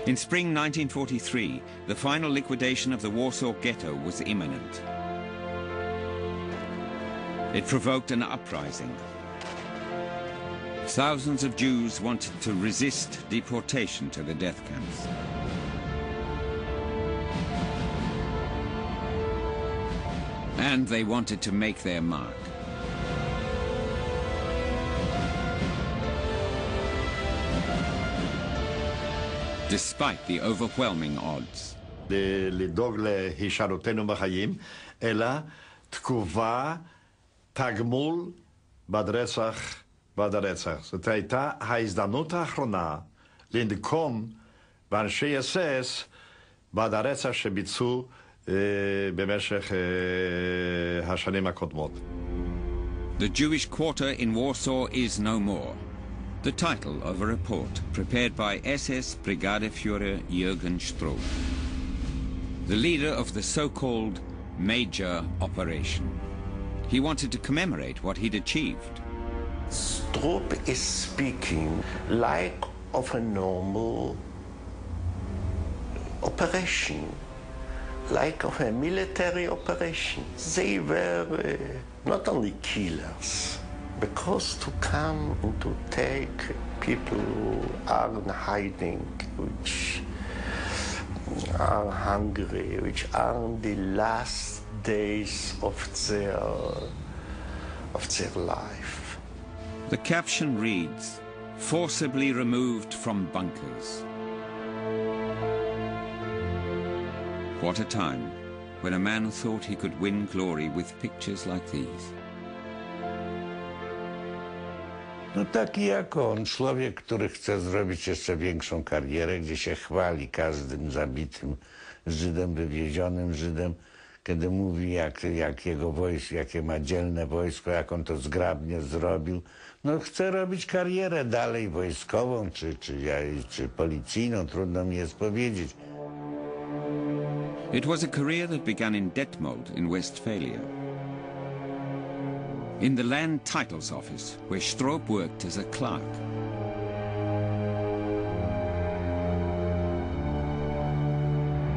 In spring 1943, the final liquidation of the Warsaw Ghetto was imminent. It provoked an uprising. Thousands of Jews wanted to resist deportation to the death camps. And they wanted to make their mark. Despite the overwhelming odds. לדאוג להישארותנו בחיים, אלא תגובה, תגמול בעד רצח. זאת הייתה ההזדמנות האחרונה לנקום באנשי אס-אס בעד הרצח שביצעו במשך השנים הקודמות. The Jewish quarter in Warsaw is no more. The title of a report prepared by SS Brigadeführer Jürgen Stroop, the leader of the so-called major operation. He wanted to commemorate what he'd achieved. Stroop is speaking like of a normal operation, like of a military operation. They were not only killers, because to come and to take people who are in hiding, which are hungry, which are in the last days of their life. The caption reads, "Forcibly removed from bunkers." What a time when a man thought he could win glory with pictures like these. No taki jak on, człowiek, który chce zrobić jeszcze większą karierę, gdzie się chwali każdym zabitym Żydem, wywiezionym Żydem, kiedy mówi, jak jego wojsko, jakie ma dzielne wojsko, jak on to zgrabnie zrobił. No chce robić karierę dalej wojskową, czy policyjną, trudno mi jest powiedzieć. It was a career that began in Detmold in Westphalia. In the land titles office, where Stroop worked as a clerk.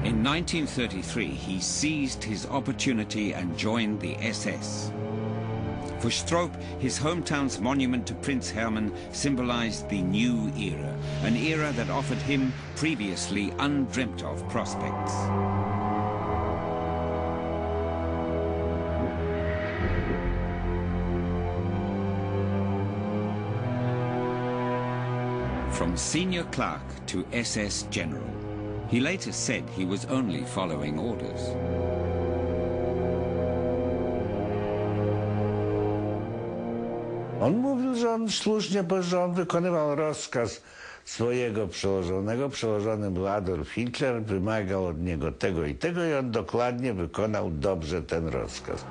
In 1933, he seized his opportunity and joined the SS. For Stroop, his hometown's monument to Prince Hermann symbolized the new era, an era that offered him previously undreamt of prospects. From senior clerk to SS general, he later said he was only following orders. On mówił, że on słusznie, że on wykonywał rozkaz swojego przełożonego. Przełożony był Adolf Hitler, wymagał od niego tego i on dokładnie wykonał dobrze ten rozkaz.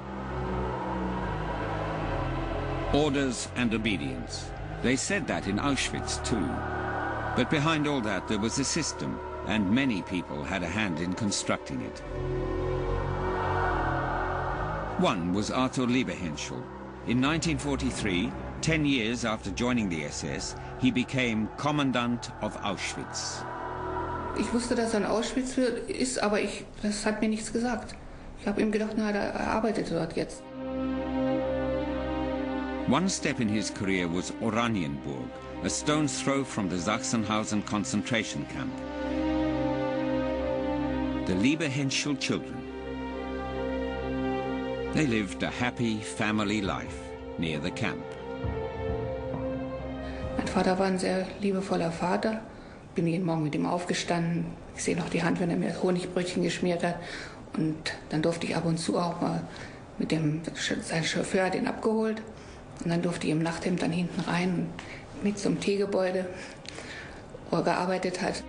Orders and obedience. They said that in Auschwitz too. But behind all that there was a system, and many people had a hand in constructing it. One was Arthur Liebehenschel. In 1943, 10 years after joining the SS, he became Commandant of Auschwitz. Ich wusste, dass er in Auschwitz ist, aber das hat mir nichts gesagt. Ich habe ihm gedacht, na, er arbeitet dort jetzt. One step in his career was Oranienburg, a stone's throw from the Sachsenhausen concentration camp. The Liebehenschel children. They lived a happy family life near the camp. Mein Vater war ein sehr liebevoller Vater. Bin jeden Morgen mit ihm aufgestanden. Ich sehe noch die Hand, wenn er mir Honigbrötchen geschmiert hat. Und dann durfte ich ab und zu auch mal mit sein Chauffeur hat ihn abgeholt. Und dann durfte ich im Nachthemd dann hinten rein mit zum Teegebäude, wo er gearbeitet hat.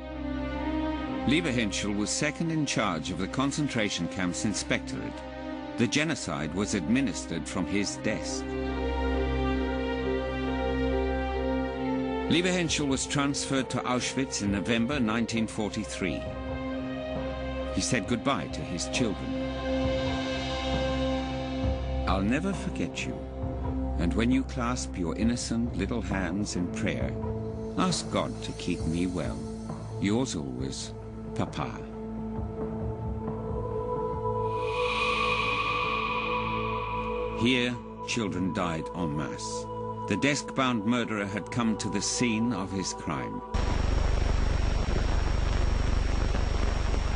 Liebehenschel was second in charge of the concentration camp's inspectorate. The genocide was administered from his desk. Liebehenschel was transferred to Auschwitz in November 1943. He said goodbye to his children. "I'll never forget you. And when you clasp your innocent little hands in prayer, ask God to keep me well." yours always, Papa. Here, children died en masse. The desk-bound murderer had come to the scene of his crime.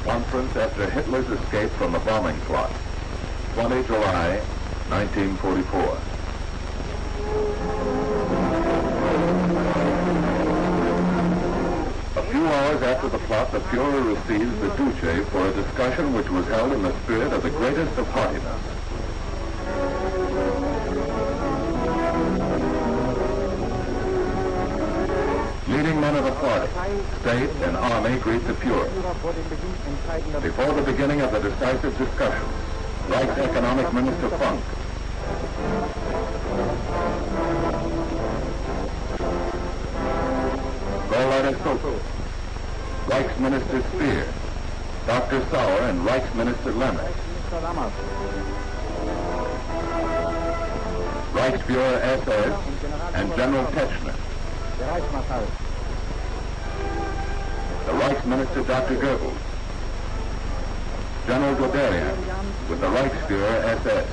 Conference after Hitler's escape from the bombing plot. 20 July, 1944. A few hours after the plot, the Fuhrer receives the Duce for a discussion which was held in the spirit of the greatest of heartiness. Leading men of the party, state, and army greet the Fuhrer. Before the beginning of the decisive discussion, Reich's Economic Minister Funk Gauleiter Soko, Reichsminister Speer, Dr. Sauer, and Reichsminister Lemmer. Reichsführer SS and General Tetzschner. The Reichsminister Dr. Goebbels. General Guderian with the Reichsführer SS.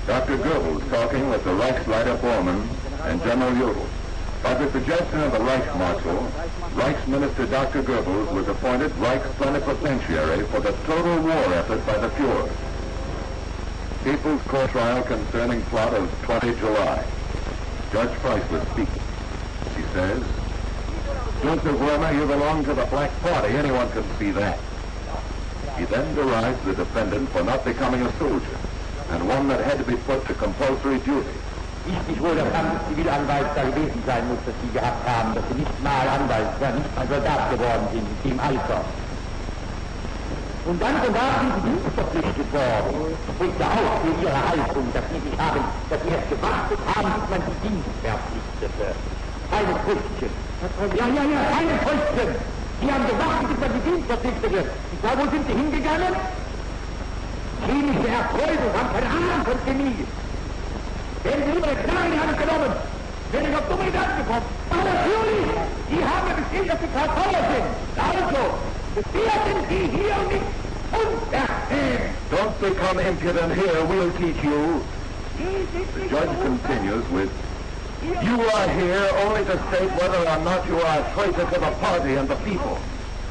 Dr. Goebbels talking with the Reichsleiter Bormann and General Jodl. By the suggestion of the Reichsmarshal, Reichsminister Dr. Goebbels was appointed Reichsplenipotentiary for the total war effort by the Fuhrer. People's Court trial concerning plot of 20 July. Judge Price was speaking. She says, Joseph Wormer, you belong to the Black Party. Anyone can see that. He then derides the defendant for not becoming a soldier, and one that had to be put to compulsory duty. Wichtig wohl, dass dann Zivilanwalt da gewesen sein muss, dass Sie gehabt haben, dass Sie nicht mal Anwalt, nicht mal Soldat geworden sind, im Alter. Und dann sind Sie dienstverpflichtet worden. Und ja auch für Ihre Haltung, dass Sie sich haben, dass Sie erst gewartet haben, bis man die Dienstverpflichtete. Keine Früchtchen. Ja, keine Früchtchen. Sie haben gewartet, bis man die Dienstverpflichtete wird. Wo sind Sie hingegangen? Chemische Erzeugung, haben keine Ahnung von Chemie. Werden Sie lieber eine Knarre in die Hand genommen? Wenn ich auf dumme Gedanken gekommen. Aber natürlich, Sie haben ja bestimmt, dass Sie Kartoffeln sind. Also, werden Sie hier nicht unverstehen. Don't become impudent here, we'll teach you. The judge continues with, you are here only to state whether or not you are a traitor to the party and the people.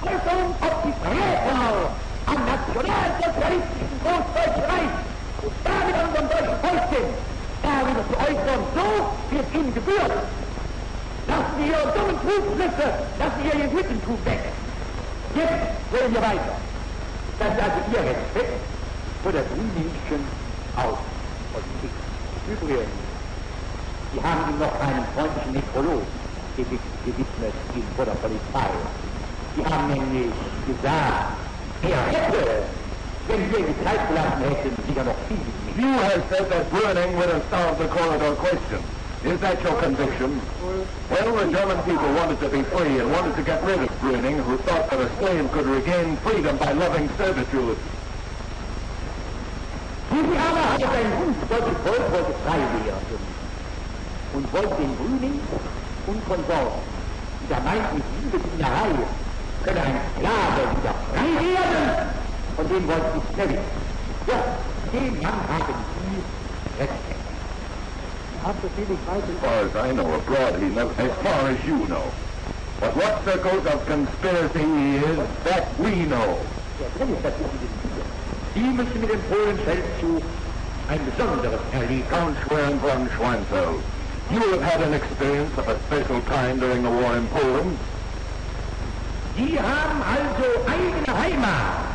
Äußerung auf die Verräter am nationalsozialistischen Großdeutschen Reich und damit an unserem deutschen Volk sind. Darüber zu äußern, so wird Ihnen gebührt. Lassen Sie Ihre dummen Trugschlüsse, lassen Sie Ihr Hüttentuch weg. Jetzt wollen wir weiter. Das ist also Ihr Respekt vor der Grünlinkschen Außenpolitik. Übrigens, Sie haben ihm noch einen freundlichen Nekrolog gewidmet vor der Polizei. Sie haben nämlich gesagt, er hätte, wenn wir die Zeit gelassen hätten, sicher noch viel mehr. You have said that burning would have solved the corridor question. Is that your conviction? Well, the German people wanted to be free and wanted to get rid of burning, who thought that a slave could regain freedom by loving servitude. Sie aber hat ein deutsches Volk wollte frei werden und wollte den Brüning und Konsorten, die da meinten, mit Liebesdienerei könne ein Sklave wieder frei werden, von dem wollten sie schnell. Ja, dem Mann haben Sie Respekt. As far as I know, abroad he never, as far as you know. But what circles of conspiracy he is, that we know. Sie müssen mit dem Polenfeldzug ein besonderes Erleben. Count Schwerin von Schweinfeld, you have had an experience of a special kind during the war in Poland. Sie haben also eigene Heimat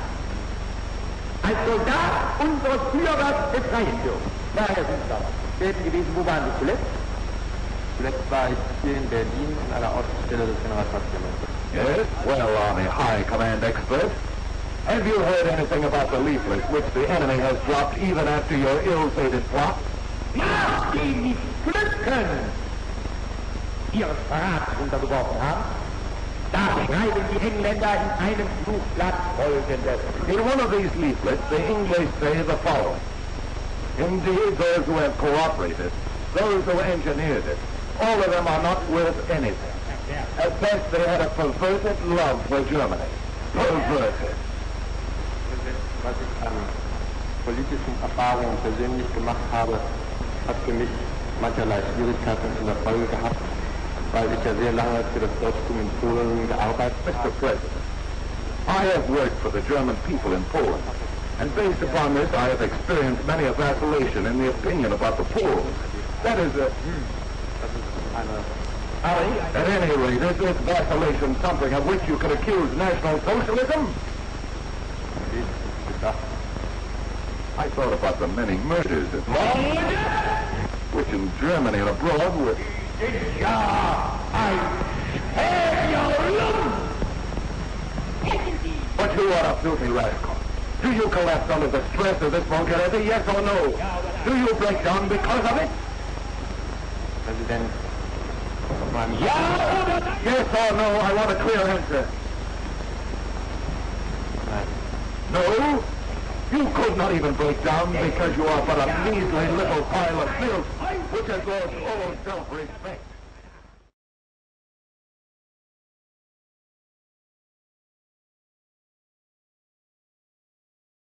als Soldat unseres Führers befreien dürfen. Daher sind wir selten gewesen. Wo waren Sie zuletzt? Zuletzt war ich hier in Berlin an einer Außenstelle des Generalstabsministers. Yes? Well, Army High Command expert. Have you heard anything about the leaflet which the enemy has dropped even after your ill-fated plot? Ja, die nicht glücken, ihres Verrats untergeworfen haben. Da schreiben die Engländer in einem Flugblatt Folgendes. In one of these leaflets, the English say the following. Indeed, those who have cooperated, those who engineered it, all of them are not worth anything. At best, they had a perverted love for Germany. Perverted. Was ich an politischen Erfahrungen persönlich gemacht habe, hat für mich mancherlei Schwierigkeiten in der Folge gehabt, weil ich ja sehr lange für das Deutschtum in Polen gearbeitet habe. Mr. President, I have worked for the German people in Poland, and based upon this, I have experienced many a vacillation in the opinion about the Poles. That is at any rate, is this vacillation something of which you could accuse National Socialism? I thought about the many murders which in Germany and abroad were... But you are a filthy rascal. Do you collapse under the stress of this vulgarity, yes or no? Do you break down because of it? Präsident, Yes or no? I want a clear answer. No? You could not even break down because you are but a measly little pile of filth which has lost all self-respect.